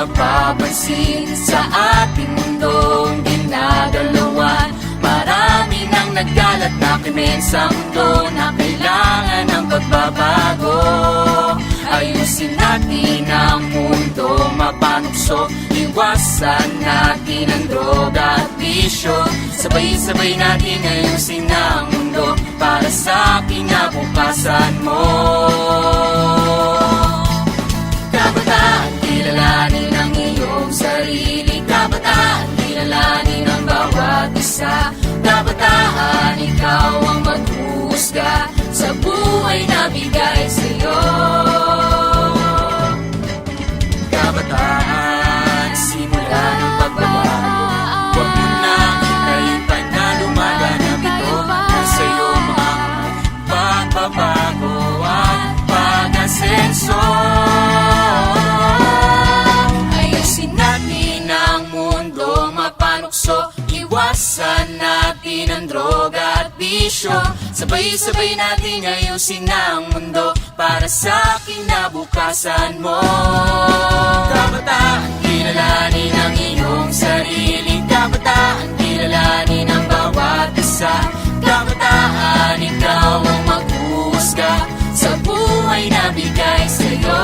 napapansin sa ating mundong dinadalawan. Marami nang nagkalat na krimen sa mundo na kailangan ng pagbabago. Ayusin natin ang mundo mapanukso, iwasan natin ang droga at bisyo. Sabay-sabay natin ayusin ang mundo para sa kinabukasan mo. Kabataan, kilalanin ang iyong sarili. Kabataan, kilalanin ang bawat isa. Kabataan, ikaw ang maghuhusga sa buhay na bigay sa'yo. Kabataan, simula ng pagbabago. Huwag mo na hintayin pa na lumaganap ito. Sa'yo mga pagbabago at pag-asenso. Ayusin natin ang mundo mapanukso, iwasan natin ang droga at bisyo. Sabay-sabay natin ayusin ang mundo para sa kinabukasan mo. Kabataan, kilalanin ang iyong sarili. Kabataan, kilalanin ang bawat isa. Kabataan, ikaw ang maghuhusga sa buhay na bigay sa'yo.